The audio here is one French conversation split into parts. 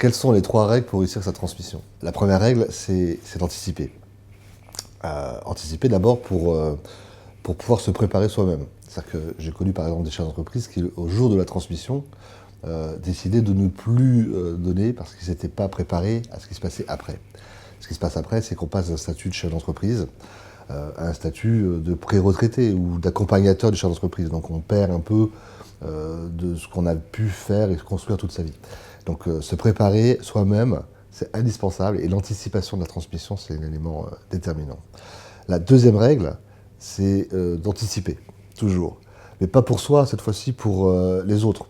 quelles sont les 3 règles pour réussir sa transmission? La première règle, c'est d'anticiper. Anticiper d'abord pour pouvoir se préparer soi-même. C'est-à-dire que j'ai connu par exemple des chefs d'entreprise qui, au jour de la transmission, décidaient de ne plus donner parce qu'ils n'étaient pas préparés à ce qui se passait après. Ce qui se passe après, c'est qu'on passe d'un statut de chef d'entreprise à un statut de pré-retraité ou d'accompagnateur du chef d'entreprise. Donc on perd un peu de ce qu'on a pu faire et construire toute sa vie. Donc se préparer soi-même, c'est indispensable, et l'anticipation de la transmission, c'est un élément déterminant. La deuxième règle, c'est d'anticiper, toujours. Mais pas pour soi, cette fois-ci pour les autres.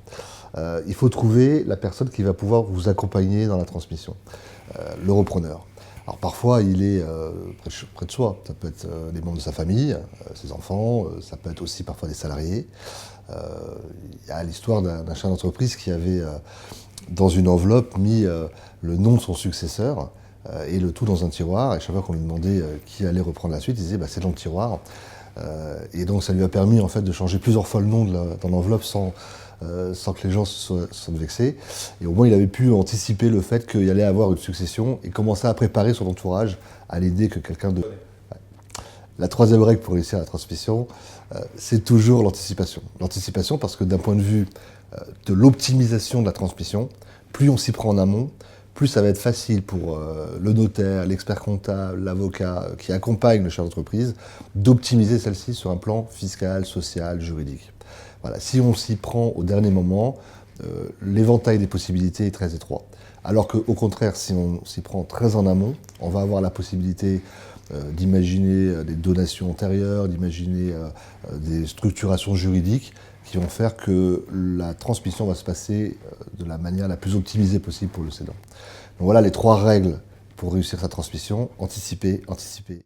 Il faut trouver la personne qui va pouvoir vous accompagner dans la transmission, le repreneur. Alors parfois, il est près de soi. Ça peut être les membres de sa famille, ses enfants, ça peut être aussi parfois des salariés. Il y a l'histoire d'un chef d'entreprise qui avait, dans une enveloppe, mis le nom de son successeur, et le tout dans un tiroir. Et chaque fois qu'on lui demandait qui allait reprendre la suite, il disait bah, c'est dans le tiroir. Et donc ça lui a permis en fait de changer plusieurs fois le nom dans l'enveloppe sans que les gens se sentent vexés. Et au moins il avait pu anticiper le fait qu'il allait avoir une succession et commencer à préparer son entourage à l'idée que quelqu'un de... La troisième règle pour réussir la transmission, c'est toujours l'anticipation. L'anticipation parce que d'un point de vue de l'optimisation de la transmission, plus on s'y prend en amont, plus ça va être facile pour le notaire, l'expert comptable, l'avocat qui accompagne le chef d'entreprise d'optimiser celle-ci sur un plan fiscal, social, juridique. Voilà. Si on s'y prend au dernier moment, l'éventail des possibilités est très étroit. Alors qu'au contraire, si on s'y prend très en amont, on va avoir la possibilité d'imaginer des donations antérieures, d'imaginer des structurations juridiques qui vont faire que la transmission va se passer de la manière la plus optimisée possible pour le cédant. Donc voilà les 3 règles pour réussir sa transmission: anticiper, anticiper.